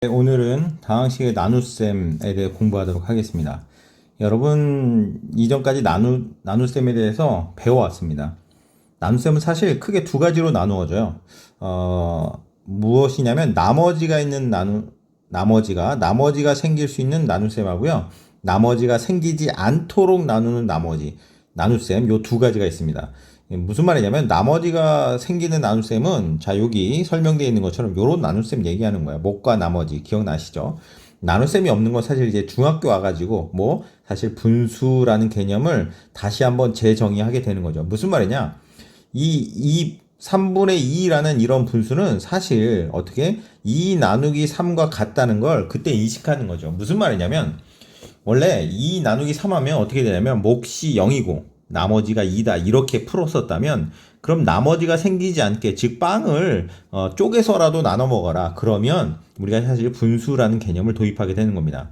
오늘은 다항식의 나눗셈에 대해 공부하도록 하겠습니다. 여러분 이전까지 나눗셈에 대해서 배워왔습니다. 나눗셈은 사실 크게 두 가지로 나누어져요. 무엇이냐면 나머지가 있는 나머지가 생길 수 있는 나눗셈하고요. 나머지가 생기지 않도록 나누는 나눗셈, 요 두 가지가 있습니다. 무슨 말이냐면 나머지가 생기는 나눗셈은 자 여기 설명되어 있는 것처럼 요런 나눗셈 얘기하는 거야. 목과 나머지 기억나시죠? 나눗셈이 없는 건 사실 이제 중학교 와가지고 뭐 사실 분수라는 개념을 다시 한번 재정의하게 되는 거죠. 무슨 말이냐? 이 3분의 2라는 이런 분수는 사실 어떻게 2 나누기 3과 같다는 걸 그때 인식하는 거죠. 무슨 말이냐면 원래 2 나누기 3 하면 어떻게 되냐면 몫이 0이고 나머지가 2다 이렇게 풀었었다면 그럼 나머지가 생기지 않게 즉 빵을 쪼개서라도 나눠 먹어라 그러면 우리가 사실 분수라는 개념을 도입하게 되는 겁니다.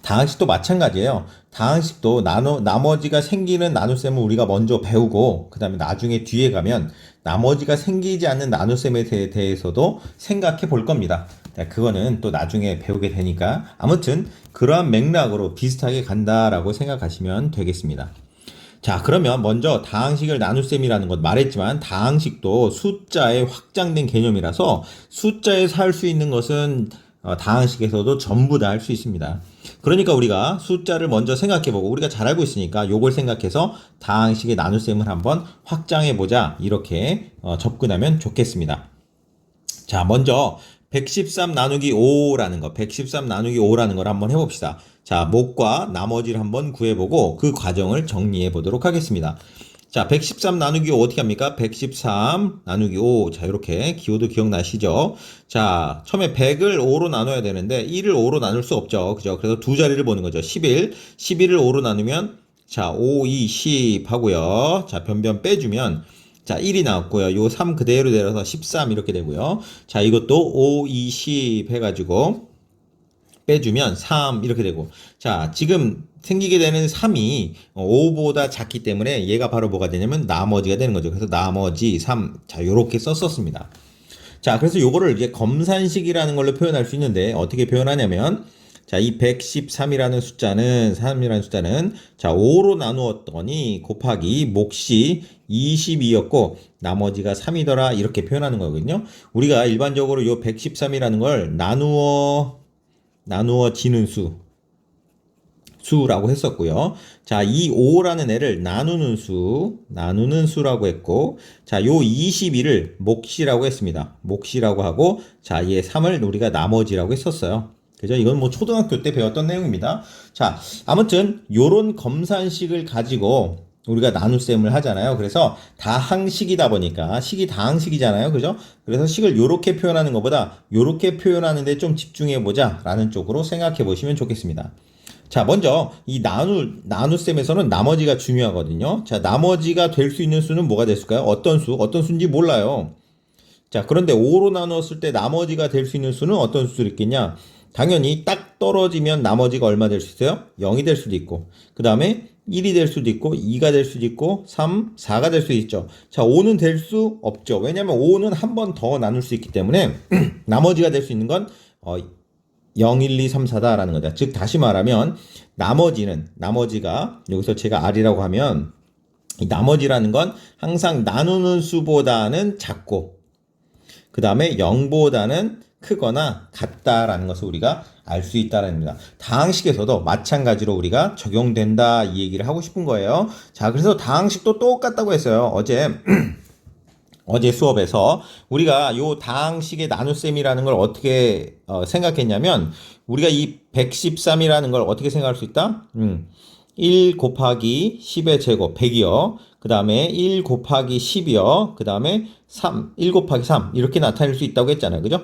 다항식도 마찬가지예요. 다항식도 나머지가 생기는 나눗셈을 우리가 먼저 배우고 그 다음에 나중에 뒤에 가면 나머지가 생기지 않는 나눗셈에 대해서도 생각해 볼 겁니다. 그거는 또 나중에 배우게 되니까 아무튼 그러한 맥락으로 비슷하게 간다라고 생각하시면 되겠습니다. 자, 그러면 먼저 다항식을 나눗셈이라는 것 말했지만 다항식도 숫자의 확장된 개념이라서 숫자에서 할 수 있는 것은 다항식에서도 전부 다 할 수 있습니다. 그러니까 우리가 숫자를 먼저 생각해보고 우리가 잘 알고 있으니까 요걸 생각해서 다항식의 나눗셈을 한번 확장해보자 이렇게 접근하면 좋겠습니다. 자, 먼저 113 나누기 5라는 거, 113 나누기 5라는 걸 한번 해봅시다. 자, 목과 나머지를 한번 구해보고 그 과정을 정리해 보도록 하겠습니다. 자, 113 나누기 5 어떻게 합니까? 113 나누기 5. 자, 이렇게 기호도 기억나시죠? 자, 처음에 100을 5로 나눠야 되는데 1을 5로 나눌 수 없죠. 그죠? 그래서 두 자리를 보는 거죠. 11. 11을 5로 나누면 자, 5, 2, 10 하고요. 자, 변변 빼주면 자, 1이 나왔고요. 요 3 그대로 내려서 13 이렇게 되고요. 자, 이것도 5, 2, 10 해가지고 빼주면 3 이렇게 되고 자, 지금 생기게 되는 3이 5보다 작기 때문에 얘가 바로 뭐가 되냐면 나머지가 되는 거죠. 그래서 나머지 3. 자, 요렇게 썼었습니다. 자, 그래서 요거를 이제 검산식이라는 걸로 표현할 수 있는데 어떻게 표현하냐면 자, 이 113이라는 숫자는 자, 5로 나누었더니 곱하기 몫이 22였고 나머지가 3이더라 이렇게 표현하는 거거든요. 우리가 일반적으로 요 113이라는 걸 나누어지는 수라고 했었고요. 자, 이 5라는 애를 나누는 수라고 했고, 자, 요 22를 몫이라고 했습니다. 몫이라고 하고, 자, 얘 3을 우리가 나머지라고 했었어요. 그죠? 이건 뭐 초등학교 때 배웠던 내용입니다. 자, 아무튼 요런 검산식을 가지고 우리가 나눗셈을 하잖아요. 그래서 다항식이다 보니까 식이 다항식이잖아요. 그죠? 그래서 식을 요렇게 표현하는 것보다 요렇게 표현하는데 좀 집중해 보자 라는 쪽으로 생각해 보시면 좋겠습니다. 자, 먼저 이 나눗셈에서는 나머지가 중요하거든요. 자, 나머지가 될 수 있는 수는 뭐가 됐을까요? 어떤 수인지 몰라요. 자, 그런데 5로 나눴을 때 나머지가 될 수 있는 수는 어떤 수를 있겠냐? 당연히 딱 떨어지면 나머지가 얼마 될 수 있어요? 0이 될 수도 있고 그 다음에 1이 될 수도 있고 2가 될 수도 있고 3, 4가 될 수도 있죠. 자, 5는 될 수 없죠. 왜냐면 5는 한 번 더 나눌 수 있기 때문에 나머지가 될 수 있는 건 0, 1, 2, 3, 4다라는 거다. 즉 다시 말하면 나머지가 여기서 제가 R이라고 하면 이 나머지라는 건 항상 나누는 수보다는 작고 그 다음에 0보다는 크거나 같다라는 것을 우리가 알 수 있다는 겁니다. 다항식에서도 마찬가지로 우리가 적용된다 이 얘기를 하고 싶은 거예요. 자, 그래서 다항식도 똑같다고 했어요. 어제 수업에서 우리가 요 다항식의 나눗셈이라는 걸 어떻게 생각했냐면 우리가 이 113이라는 걸 어떻게 생각할 수 있다? 1 곱하기 10의 제곱 100이요. 그 다음에 1 곱하기 10이요. 그 다음에 1 곱하기 3 이렇게 나타낼 수 있다고 했잖아요. 그죠?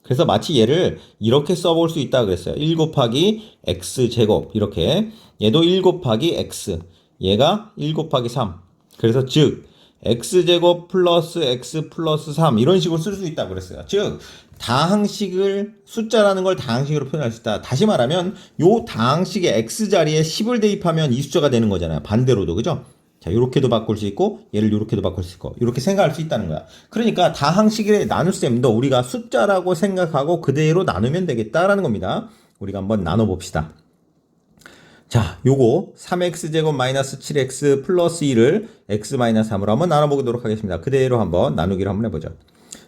그래서 마치 얘를 이렇게 써볼 수 있다고 그랬어요. 1 곱하기 x 제곱 이렇게 얘도 1 곱하기 x 얘가 1 곱하기 3 그래서 즉 x제곱 플러스 x 플러스 3 이런 식으로 쓸 수 있다고 그랬어요. 즉 다항식을 숫자라는 걸 다항식으로 표현할 수 있다. 다시 말하면 요 다항식의 x자리에 10을 대입하면 이 숫자가 되는 거잖아요. 반대로도 그죠? 자, 요렇게도 바꿀 수 있고 얘를 요렇게도 바꿀 수 있고 이렇게 생각할 수 있다는 거야. 그러니까 다항식의 나눗셈도 우리가 숫자라고 생각하고 그대로 나누면 되겠다라는 겁니다. 우리가 한번 나눠 봅시다. 자, 요거 3x제곱 마이너스 7x 플러스 2를 x 마이너스 3으로 한번 나눠보도록 하겠습니다. 그대로 한번 나누기를 한번 해보죠.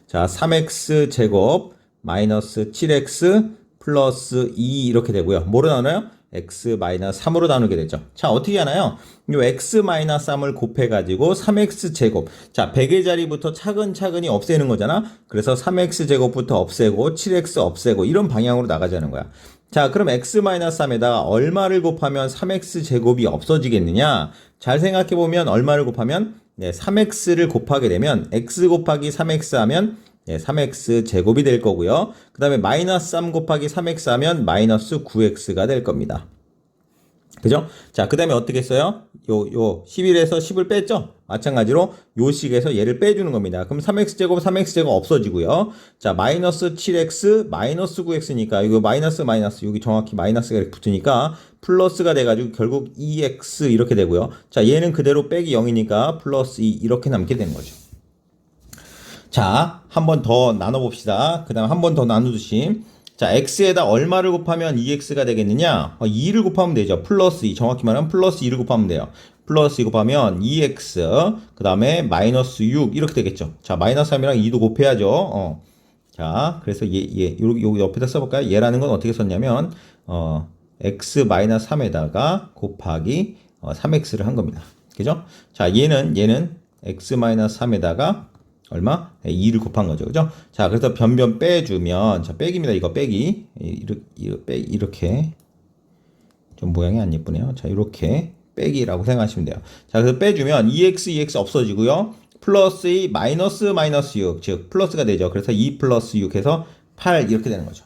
자, 3x제곱 마이너스 7x 플러스 2 이렇게 되고요. 뭐로 나눠요? x 마이너스 3으로 나누게 되죠. 자, 어떻게 하나요? 요 x 마이너스 3을 곱해가지고 3x제곱. 자, 100의 자리부터 차근차근히 없애는 거잖아. 그래서 3x제곱부터 없애고 7x 없애고 이런 방향으로 나가자는 거야. 자, 그럼 x 마이너스 3에다가 얼마를 곱하면 3x제곱이 없어지겠느냐? 잘 생각해보면 얼마를 곱하면 3x를 곱하게 되면 x 곱하기 3x 하면 3x 제곱이 될 거고요. 그 다음에 마이너스 3 곱하기 3x 하면 마이너스 9x가 될 겁니다. 그죠? 자, 그 다음에 어떻게 써요? 11에서 10을 뺐죠? 마찬가지로 요 식에서 얘를 빼주는 겁니다. 그럼 3x제곱, 3x제곱 없어지고요. 자, 마이너스 7x, 마이너스 9x니까, 이거 마이너스, 여기 정확히 마이너스가 이렇게 붙으니까 플러스가 돼가지고 결국 2x 이렇게 되고요. 자, 얘는 그대로 빼기 0이니까 플러스 2 이렇게 남게 되는 거죠. 자, 한 번 더 나눠봅시다. 그 다음에 한 번 더 나누듯이. 자, x에다 얼마를 곱하면 2x가 되겠느냐? 2를 곱하면 되죠. 플러스 2. 정확히 말하면 플러스 2를 곱하면 돼요. 플러스 2 곱하면 2x, 그 다음에 마이너스 6 이렇게 되겠죠. 자, 마이너스 3이랑 2도 곱해야죠. 자, 그래서 요 옆에다 써볼까요? 얘라는 건 어떻게 썼냐면, x 마이너스 3에다가 곱하기 3x를 한 겁니다. 그죠? 자, 얘는 x 마이너스 3에다가 얼마? 2를 곱한 거죠. 그죠? 자, 그래서 변변 빼주면, 자, 빼기입니다. 이거 빼기. 이렇게. 좀 모양이 안 예쁘네요. 자, 이렇게 빼기라고 생각하시면 돼요. 자, 그래서 빼주면 2x 없어지고요. 플러스 2, 마이너스 6. 즉, 플러스가 되죠. 그래서 2 플러스 6 해서 8 이렇게 되는 거죠.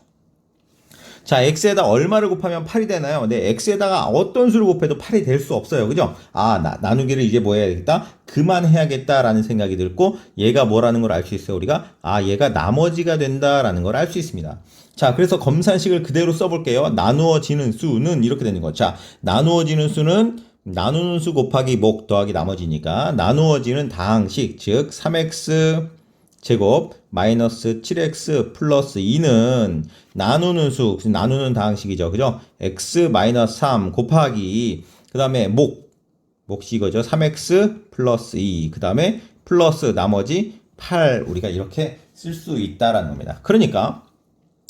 자, x에다 얼마를 곱하면 8이 되나요? 네, x에다가 어떤 수를 곱해도 8이 될 수 없어요. 그죠? 아, 나누기를 이제 뭐 해야겠다? 그만해야겠다라는 생각이 들고, 얘가 뭐라는 걸 알 수 있어요, 우리가? 아, 얘가 나머지가 된다라는 걸 알 수 있습니다. 자, 그래서 검산식을 그대로 써볼게요. 나누어지는 수는 이렇게 되는 거죠. 자, 나누어지는 수는 나누는 수 곱하기 목 더하기 나머지니까, 나누어지는 다항식, 즉, 3x 제곱 마이너스 7x 플러스 2는 나누는 수, 나누는 다항식이죠. 그죠? x 마이너스 3 곱하기 그 다음에 몫이 이거죠. 3x 플러스 2 그 다음에 플러스 나머지 8 우리가 이렇게 쓸 수 있다라는 겁니다. 그러니까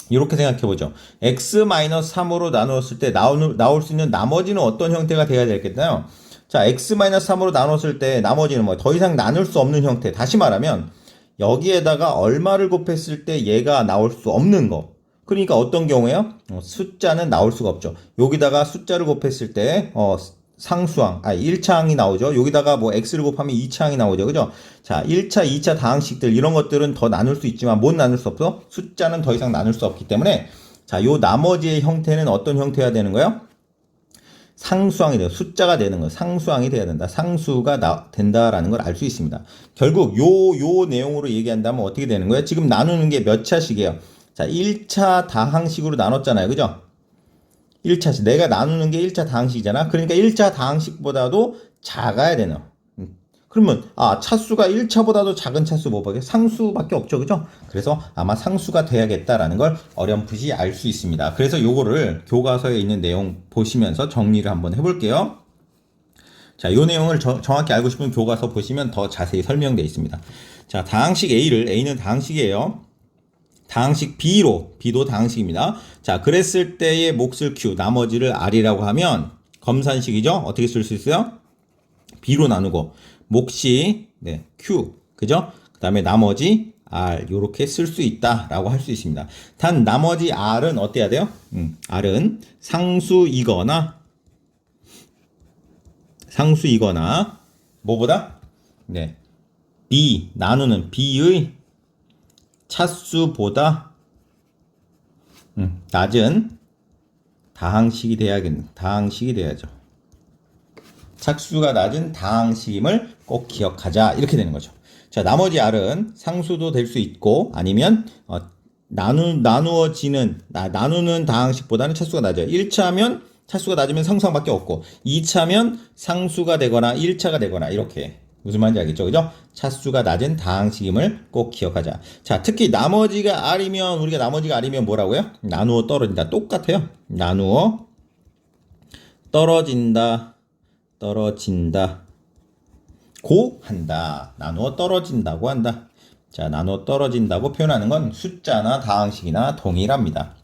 이렇게 생각해보죠. x 마이너스 3으로 나누었을 때 나올 수 있는 나머지는 어떤 형태가 돼야 되겠나요? 자, x 마이너스 3으로 나눴을 때 나머지는 뭐 더 이상 나눌 수 없는 형태. 다시 말하면 여기에다가 얼마를 곱했을 때 얘가 나올 수 없는 거. 그러니까 어떤 경우에요? 숫자는 나올 수가 없죠. 여기다가 숫자를 곱했을 때 상수항, 1차항이 나오죠. 여기다가 뭐 x를 곱하면 2차항이 나오죠. 그죠? 자, 1차, 2차 다항식들 이런 것들은 더 나눌 수 있지만 못 나눌 수 없어. 숫자는 더 이상 나눌 수 없기 때문에 자, 요 나머지의 형태는 어떤 형태가 되는 거예요? 상수항이 돼요. 숫자가 되는 거예요. 상수항이 돼야 된다. 상수가 된다라는 걸 알 수 있습니다. 결국 요 내용으로 얘기한다면 어떻게 되는 거예요? 지금 나누는 게 몇 차식이에요? 자, 1차 다항식으로 나눴잖아요. 그죠? 1차식. 내가 나누는 게 1차 다항식이잖아. 그러니까 1차 다항식보다도 작아야 되나? 그러면 차수가 1차보다도 작은 차수 뭐밖에? 상수밖에 없죠. 그죠? 그래서 아마 상수가 돼야겠다라는 걸 어렴풋이 알 수 있습니다. 그래서 요거를 교과서에 있는 내용 보시면서 정리를 한번 해볼게요. 자, 요 내용을 정확히 알고 싶으면 교과서 보시면 더 자세히 설명되어 있습니다. 자, 다항식 A는 다항식이에요. 다항식 B도 다항식입니다. 자, 그랬을 때의 몫을 Q, 나머지를 R이라고 하면 검산식이죠? 어떻게 쓸 수 있어요? B로 나누고 몫이 Q, 그죠? 그 다음에 나머지 R 요렇게 쓸 수 있다라고 할 수 있습니다. 단 나머지 R은 어때야 돼요? R은 상수이거나 뭐보다? B 나누는 B의 차수보다 낮은 다항식이 돼야죠. 차수가 낮은 다항식임을 꼭 기억하자. 이렇게 되는 거죠. 자, 나머지 R은 상수도 될 수 있고 아니면 나누는 다항식보다는 차수가 낮아요. 1차면 차수가 낮으면 상수항밖에 없고 2차면 상수가 되거나 1차가 되거나 이렇게. 무슨 말인지 알겠죠? 그죠? 차수가 낮은 다항식임을 꼭 기억하자. 자, 특히 나머지가 R이면 우리가 나머지가 R이면 뭐라고요? 나누어 떨어진다. 똑같아요. 나누어 떨어진다. 떨어진다. 고 한다. 나누어 떨어진다고 한다. 자, 나누어 떨어진다고 표현하는 건 숫자나 다항식이나 동일합니다.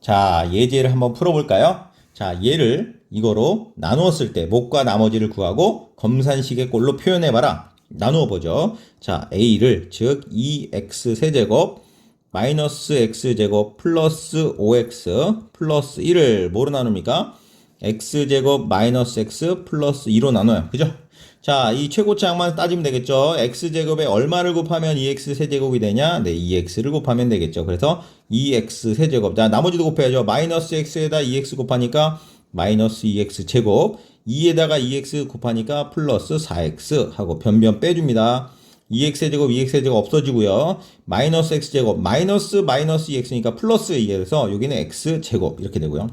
자, 예제를 한번 풀어볼까요? 자, 얘를 이거로 나누었을 때 목과 나머지를 구하고 검산식의 꼴로 표현해봐라. 나누어 보죠. 자, A를 즉 2x 세제곱 마이너스 x제곱 플러스 5x 플러스 1을 뭐로 나눕니까? x제곱 마이너스 x 플러스 2로 나눠요. 그죠? 자, 이 최고차항만 따지면 되겠죠. x제곱에 얼마를 곱하면 2x 세제곱이 되냐? 네, 2x를 곱하면 되겠죠. 그래서 2x 세제곱. 자, 나머지도 곱해야죠. 마이너스 x에다 2x 곱하니까 마이너스 2x 제곱. 2에다가 2x 곱하니까 플러스 4x 하고 변변 빼줍니다. 2x 세제곱, 2x 세제곱 없어지고요. 마이너스 x제곱, 마이너스 2x니까 플러스 2에서 여기는 x제곱 이렇게 되고요.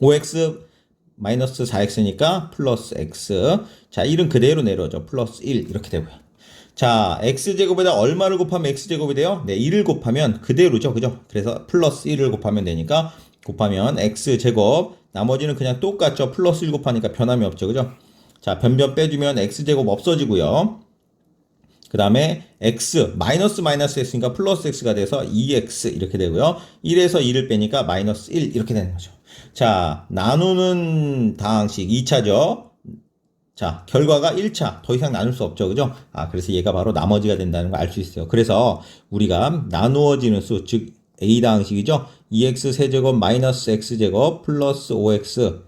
5x 마이너스 4x니까 플러스 x. 자, 1은 그대로 내려오죠. 플러스 1 이렇게 되고요. 자, x제곱에다 얼마를 곱하면 x제곱이 돼요? 네, 1을 곱하면 그대로죠. 그죠? 그래서 플러스 1을 곱하면 되니까 곱하면 x제곱. 나머지는 그냥 똑같죠. 플러스 1 곱하니까 변함이 없죠. 그죠? 자, 변변 빼주면 x제곱 없어지고요. 그 다음에 x 마이너스 x니까 플러스 x가 돼서 2x 이렇게 되고요. 1에서 2를 빼니까 마이너스 1 이렇게 되는 거죠. 자, 나누는 다항식 2차죠. 자, 결과가 1차. 더 이상 나눌 수 없죠. 그죠? 그래서 얘가 바로 나머지가 된다는 걸 알 수 있어요. 그래서 우리가 나누어지는 수, 즉 A 다항식이죠. 2x 세제곱 마이너스 x제곱 플러스 5x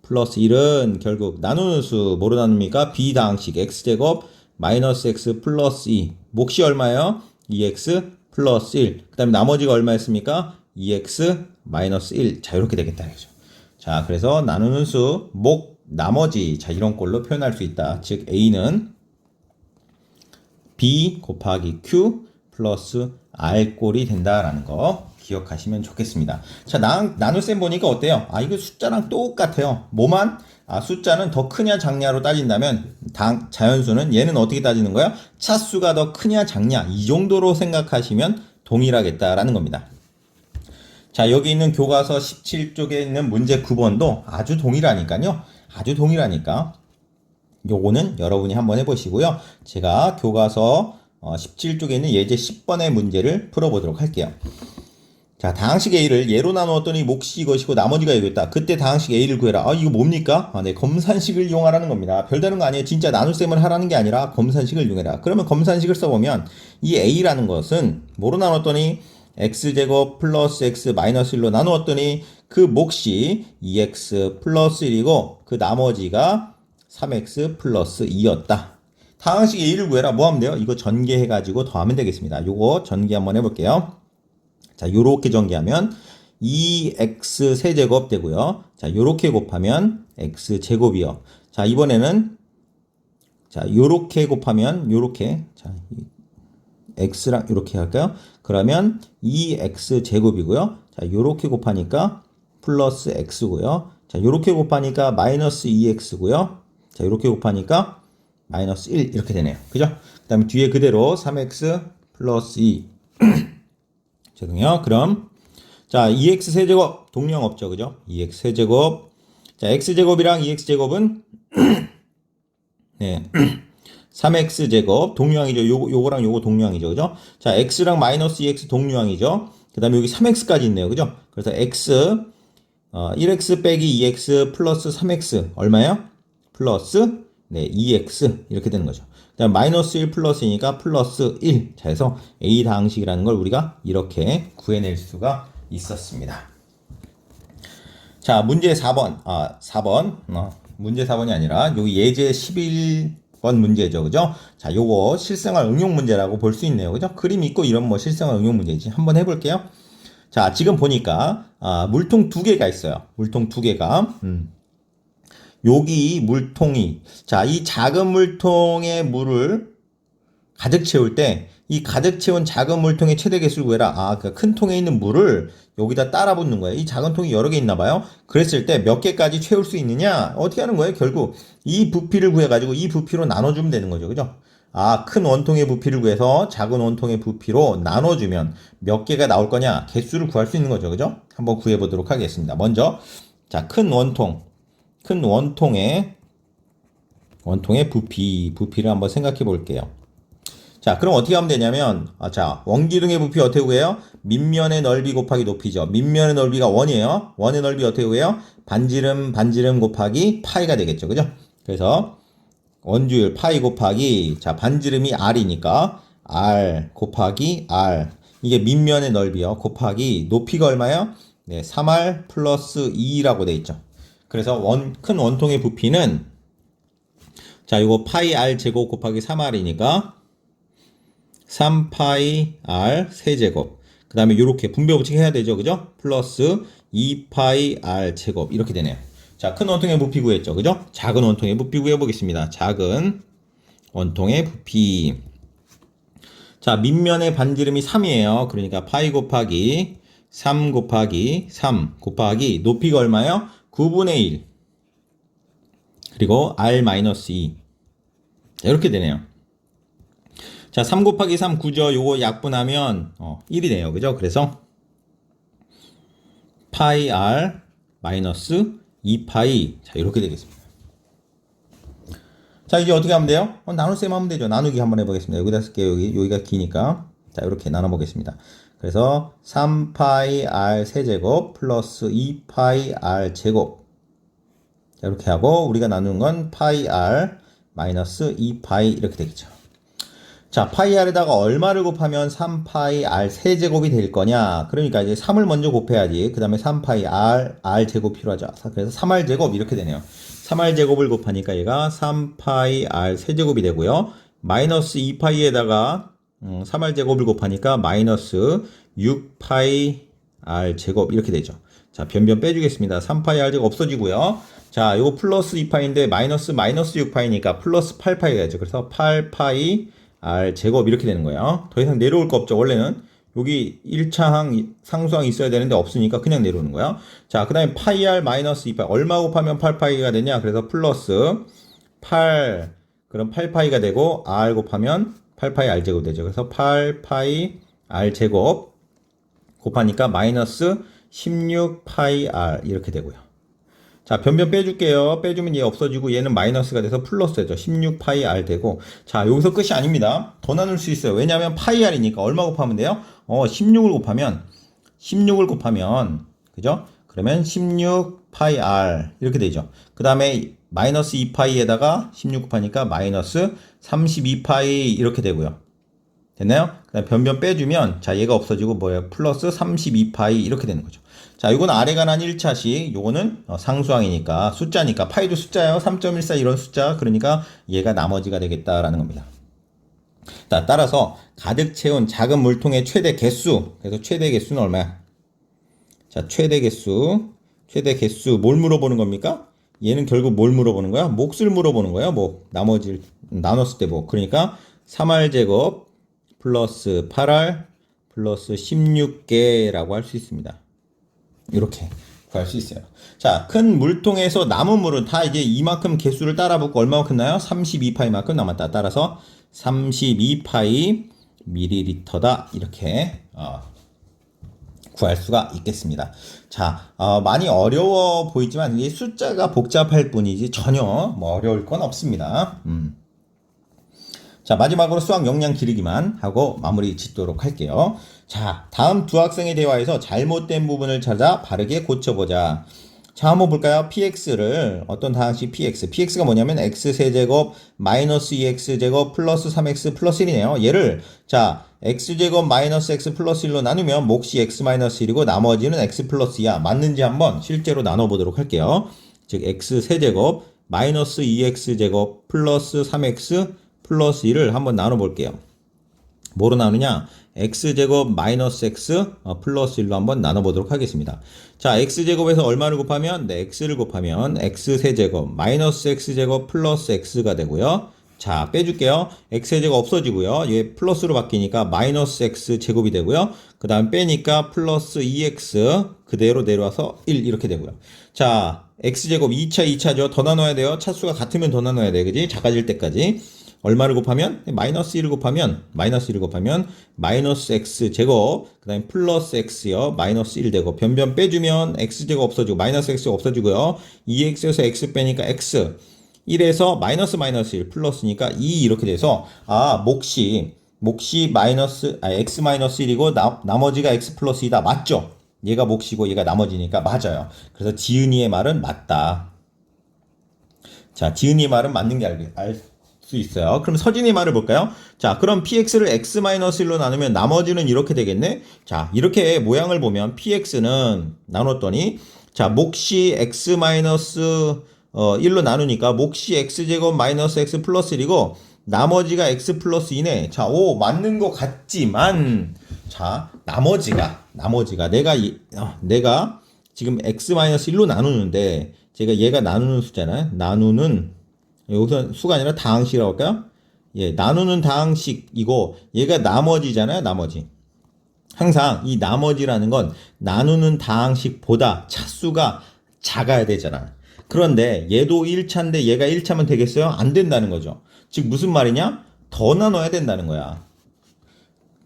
플러스 1은 결국 나누는 수 뭐로 나눕니까? B 다항식 x제곱 마이너스 x 플러스 2. 몫이 얼마예요? 2x 플러스 1. 그 다음에 나머지가 얼마였습니까? 2x 마이너스 1. 자, 이렇게 되겠다. 그죠? 자, 그래서 나누는 수, 목, 나머지. 자, 이런 꼴로 표현할 수 있다. 즉, A는 B 곱하기 Q 플러스 R 꼴이 된다라는 거 기억하시면 좋겠습니다. 자, 나눗셈 보니까 어때요? 이거 숫자랑 똑같아요. 뭐만? 숫자는 더 크냐 작냐로 따진다면 자연수는 얘는 어떻게 따지는 거야? 차수가 더 크냐 작냐 이 정도로 생각하시면 동일하겠다라는 겁니다. 자, 여기 있는 교과서 17쪽에 있는 문제 9번도 아주 동일하니까요. 아주 동일하니까 요거는 여러분이 한번 해보시고요. 제가 교과서 17쪽에 있는 예제 10번의 문제를 풀어보도록 할게요. 자, 다항식 A를 예로 나누었더니 몫이 이것이고 나머지가 이거였다. 그때 다항식 A를 구해라. 이거 뭡니까? 네, 검산식을 이용하라는 겁니다. 별다른 거 아니에요. 진짜 나눗셈을 하라는 게 아니라 검산식을 이용해라. 그러면 검산식을 써보면 이 A라는 것은 뭐로 나눴더니 x제곱 플러스 x 마이너스 1로 나누었더니 그 몫이 2x 플러스 1이고 그 나머지가 3x 플러스 2였다. 다항식 A를 구해라. 뭐 하면 돼요? 이거 전개해가지고 더하면 되겠습니다. 요거 전개 한번 해볼게요. 자, 요렇게 전개하면 2x 세제곱 되고요. 자, 요렇게 곱하면 x 제곱이요. 자, 이번에는 자, 요렇게 곱하면 요렇게 자, x랑 요렇게 할까요? 그러면 2x 제곱이고요. 자, 요렇게 곱하니까 플러스 x고요. 자, 요렇게 곱하니까 마이너스 2x고요. 자, 요렇게 곱하니까 마이너스 1 이렇게 되네요. 그죠? 그 다음에 뒤에 그대로 3x 플러스 2 죄송해요. 그럼 자, 2x 세제곱 동량 없죠. 그죠? 2x 세제곱 자, x제곱이랑 2x제곱은 네 3x제곱 동류항이죠. 요거랑 요거 동류항이죠. 그죠? 자, x랑 마이너스 2x 동류항이죠. 그 다음에 여기 3x까지 있네요. 그죠? 그래서 x 1x 빼기 2x 플러스 3x 얼마예요? 플러스 네 2x 이렇게 되는 거죠. 그 다음 마이너스 1 플러스이니까 플러스 1. 자, 해서 A 다항식이라는 걸 우리가 이렇게 구해낼 수가 있었습니다. 자, 문제 4번. 4번. 문제 4번이 아니라 여기 예제 11번 문제죠. 그죠? 자, 요거 실생활 응용 문제라고 볼 수 있네요. 그죠? 그림 있고 이런 뭐 실생활 응용 문제지. 한번 해볼게요. 자, 지금 보니까 물통 2개가 있어요. 물통 2개가. 여기 물통이 자, 이 작은 물통에 물을 가득 채울 때 이 가득 채운 작은 물통의 최대 개수를 구해라. 아, 그 큰 통에 있는 물을 여기다 따라 붓는 거예요. 이 작은 통이 여러 개 있나 봐요. 그랬을 때 몇 개까지 채울 수 있느냐? 어떻게 하는 거예요? 결국 이 부피를 구해가지고 이 부피로 나눠주면 되는 거죠. 그죠? 아, 큰 원통의 부피를 구해서 작은 원통의 부피로 나눠주면 몇 개가 나올 거냐? 개수를 구할 수 있는 거죠. 그죠? 한번 구해보도록 하겠습니다. 먼저, 자, 큰 원통의 부피를 한번 생각해 볼게요. 자, 그럼 어떻게 하면 되냐면, 자, 원기둥의 부피 어떻게 구해요? 밑면의 넓이 곱하기 높이죠. 밑면의 넓이가 원이에요. 원의 넓이 어떻게 구해요? 반지름 곱하기 파이가 되겠죠. 그죠? 그래서, 원주율 파이 곱하기, 자, 반지름이 r이니까, r 곱하기 r. 이게 밑면의 넓이요. 곱하기, 높이가 얼마예요? 네, 3r 플러스 2라고 돼 있죠. 그래서 큰 원통의 부피는, 자, 이거 파이 r 제곱 곱하기 3r이니까, 3파이 r 세제곱. 그 다음에 이렇게 분배 법칙 해야 되죠. 그죠? 플러스 2파이 r 제곱. 이렇게 되네요. 자, 큰 원통의 부피 구했죠. 그죠? 작은 원통의 부피 구해보겠습니다. 작은 원통의 부피. 자, 밑면의 반지름이 3이에요. 그러니까 파이 곱하기 3 곱하기 3 곱하기 높이가 얼마예요? 9분의 1. 그리고 r-2. 이렇게 되네요. 자, 3 곱하기 3 9죠. 요거 약분하면 1이네요. 그죠? 그래서 파이 r 마이너스 2파이. 자, 이렇게 되겠습니다. 자, 이제 어떻게 하면 돼요? 나눗셈 하면 되죠. 나누기 한번 해보겠습니다. 여기다 쓸게요. 여기가 기니까. 자, 이렇게 나눠보겠습니다. 그래서 3파이 r 세제곱 플러스 2파이 r 제곱. 자, 이렇게 하고 우리가 나누는 건 파이 r 마이너스 2파이 이렇게 되겠죠. 자, 파이 r에다가 얼마를 곱하면 3파이 r 세제곱이 될 거냐? 그러니까 이제 3을 먼저 곱해야지. 그 다음에 3파이 r 제곱 필요하죠. 그래서 3r 제곱 이렇게 되네요. 3r 제곱을 곱하니까 얘가 3파이 r 세제곱이 되고요. 마이너스 2파이에다가 3r 제곱을 곱하니까 마이너스 6파이 r 제곱 이렇게 되죠. 자, 변변 빼주겠습니다. 3파이 r 제곱 없어지고요. 자, 요거 플러스 2파이인데 마이너스 6파이니까 플러스 8파이가 되죠. 그래서 8파이 r 제곱 이렇게 되는 거예요. 더 이상 내려올 거 없죠. 원래는 여기 1차항 상수항이 있어야 되는데 없으니까 그냥 내려오는 거예요. 자, 그 다음에 파이 r 마이너스 2파이 얼마 곱하면 8파이가 되냐? 그래서 플러스 8 그럼 8파이가 되고 r 곱하면 8파이 r 제곱 되죠. 그래서 8파이 r 제곱 곱하니까 마이너스 16파이 r 이렇게 되고요. 자, 변변 빼줄게요. 빼주면 얘 없어지고 얘는 마이너스가 돼서 플러스 되죠. 16파이 r 되고. 자, 여기서 끝이 아닙니다. 더 나눌 수 있어요. 왜냐하면 파이 r이니까 얼마 곱하면 돼요? 16을 곱하면 그죠? 그러면 16파이 r 이렇게 되죠. 그 다음에 마이너스 2파이에다가 16 곱하니까 마이너스 32파이 이렇게 되고요. 됐나요? 그 다음에 변변 빼주면 자, 얘가 없어지고 뭐예요? 플러스 32파이 이렇게 되는 거죠. 자, 이건 R에 관한 1차식, 요거는 상수항이니까, 숫자니까, 파이도 숫자예요. 3.14 이런 숫자. 그러니까 얘가 나머지가 되겠다라는 겁니다. 자, 따라서 가득 채운 작은 물통의 최대 개수. 그래서 최대 개수는 얼마야? 자, 최대 개수 뭘 물어보는 겁니까? 얘는 결국 뭘 물어보는 거야? 몫을 물어보는 거야. 뭐 나머지 나눴을 때 뭐. 그러니까 3R 제곱 플러스 8R 플러스 16개라고 할 수 있습니다. 이렇게 구할 수 있어요. 자, 큰 물통에서 남은 물은 다 이제 이만큼 개수를 따라 붓고 얼마만큼 나요? 32파이만큼 남았다. 따라서 32파이 밀리리터다. 이렇게 구할 수가 있겠습니다. 자, 많이 어려워 보이지만 이 숫자가 복잡할 뿐이지 전혀 뭐 어려울 건 없습니다. 자, 마지막으로 수학 역량 기르기만 하고 마무리 짓도록 할게요. 자, 다음 두 학생의 대화에서 잘못된 부분을 찾아 바르게 고쳐보자. 자, 한번 볼까요? px를 어떤 다항식 px가 뭐냐면 x세제곱 마이너스 2x제곱 플러스 3x 플러스 1이네요. 얘를 자, x제곱 마이너스 x 플러스 1로 나누면 몫이 x 마이너스 1이고 나머지는 x 플러스 2야. 맞는지 한번 실제로 나눠보도록 할게요. 즉 x세제곱 마이너스 2x제곱 플러스 3x 플러스 1을 한번 나눠볼게요. 뭐로 나누냐? x제곱 마이너스 x 플러스 1로 한번 나눠보도록 하겠습니다. 자, x제곱에서 얼마를 곱하면? 네, x를 곱하면 x세제곱 마이너스 x제곱 플러스 x가 되고요. 자, 빼줄게요. x의 제곱 없어지고요. 얘 플러스로 바뀌니까 마이너스 x 제곱이 되고요. 그 다음 빼니까 플러스 2x 그대로 내려와서 1 이렇게 되고요. 자, x제곱 2차죠. 더 나눠야 돼요. 차수가 같으면 더 나눠야 돼. 그지? 작아질 때까지. 얼마를 곱하면? 마이너스 1을 곱하면 마이너스 x 제곱 그 다음에 플러스 x요. 마이너스 1 되고 변변 빼주면 x제곱 없어지고 마이너스 x가 없어지고요. 2x에서 x 빼니까 x 1에서 마이너스 1 플러스니까 2 이렇게 돼서 몫이 x 마이너스 1이고 나머지가 x 플러스 2다. 맞죠? 얘가 몫이고 얘가 나머지니까 맞아요. 그래서 지은이의 말은 맞다. 자, 지은이의 말은 맞는 게 알 수 있어요. 그럼 서진이의 말을 볼까요? 자, 그럼 px를 x-1로 나누면 나머지는 이렇게 되겠네? 자, 이렇게 모양을 보면 px는 나눴더니 자, 몫이 x-1로 나누니까 몫이 x제곱 마이너스 x 플러스 1이고 나머지가 x 플러스 2네. 자, 오, 맞는 것 같지만 자, 나머지가 내가 지금 x-1로 나누는데 제가 얘가 나누는 수잖아요. 나누는 여기서 수가 아니라 다항식이라고 할까요? 예, 나누는 다항식이고 얘가 나머지잖아요. 나머지. 항상 이 나머지라는 건 나누는 다항식보다 차수가 작아야 되잖아. 그런데 얘도 1차인데 얘가 1차면 되겠어요? 안 된다는 거죠. 즉 무슨 말이냐? 더 나눠야 된다는 거야.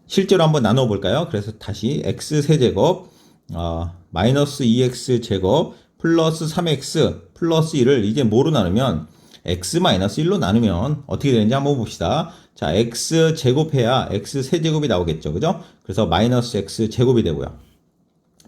실제로 한번 나눠 볼까요? 그래서 다시 x 세제곱 마이너스 2x 제곱 플러스 3x 플러스 1을 이제 뭐로 나누면 x-1로 나누면 어떻게 되는지 한번 봅시다. 자, x 제곱해야 x 세제곱이 나오겠죠. 그죠? 그래서 마이너스 x 제곱이 되고요.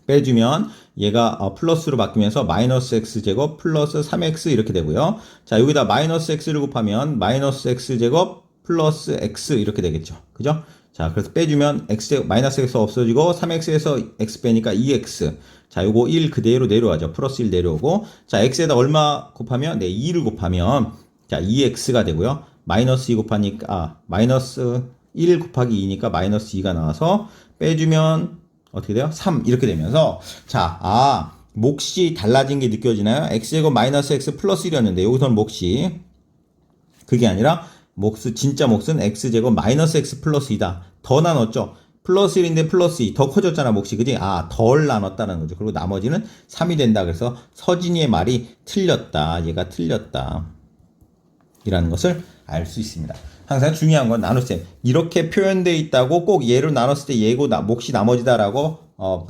빼주면 얘가 플러스로 바뀌면서 마이너스 x 제곱 플러스 3x 이렇게 되고요. 자, 여기다 마이너스 x를 곱하면 마이너스 x 제곱 플러스 x 이렇게 되겠죠. 그죠? 자, 그래서 빼주면 x 마이너스 x 없어지고 3x에서 x 빼니까 2x. 자, 요거 1 그대로 내려와죠. 플러스 1 내려오고. 자, x에다 얼마 곱하면? 네, 2를 곱하면 자, 2x가 되고요. 마이너스 2 곱하니까 마이너스 1 곱하기 2니까 마이너스 2가 나와서 빼주면 어떻게 돼요? 3 이렇게 되면서 자, 몫이 달라진 게 느껴지나요? x제곱 마이너스 x 플러스 1이었는데 여기서는 몫이 그게 아니라 진짜 몫은 x제곱 마이너스 x 플러스 2다. 더 나눴죠? 플러스 1인데 플러스 2. 더 커졌잖아, 몫이. 그지? 덜 나눴다는 거죠. 그리고 나머지는 3이 된다. 그래서 서진이의 말이 틀렸다. 얘가 틀렸다. 이라는 것을 알 수 있습니다. 항상 중요한 건 나눗셈. 이렇게 표현되어 있다고 꼭 얘로 나눴을 때 얘고 몫이 나머지다라고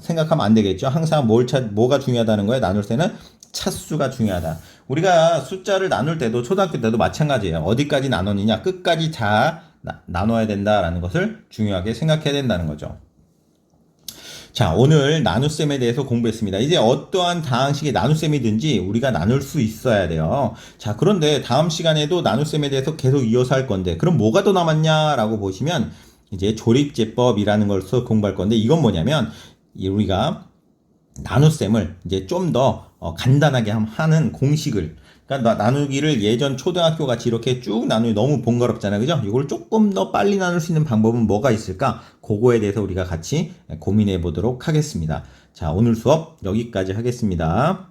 생각하면 안 되겠죠. 항상 뭐가 중요하다는 거예요? 나눌 때는 차수가 중요하다. 우리가 숫자를 나눌 때도 초등학교 때도 마찬가지예요. 어디까지 나눴느냐? 끝까지 다 나눠야 된다라는 것을 중요하게 생각해야 된다는 거죠. 자, 오늘 나눗셈에 대해서 공부했습니다. 이제 어떠한 다항식의 나눗셈이든지 우리가 나눌 수 있어야 돼요. 자, 그런데 다음 시간에도 나눗셈에 대해서 계속 이어서 할 건데 그럼 뭐가 더 남았냐라고 보시면 이제 조립제법이라는 것을 공부할 건데 이건 뭐냐면 우리가 나눗셈을 이제 좀 더 간단하게 하는 공식을 그러니까 나누기를 예전 초등학교 같이 이렇게 쭉 나누기 너무 번거롭잖아요. 그죠? 이걸 조금 더 빨리 나눌 수 있는 방법은 뭐가 있을까? 그거에 대해서 우리가 같이 고민해 보도록 하겠습니다. 자, 오늘 수업 여기까지 하겠습니다.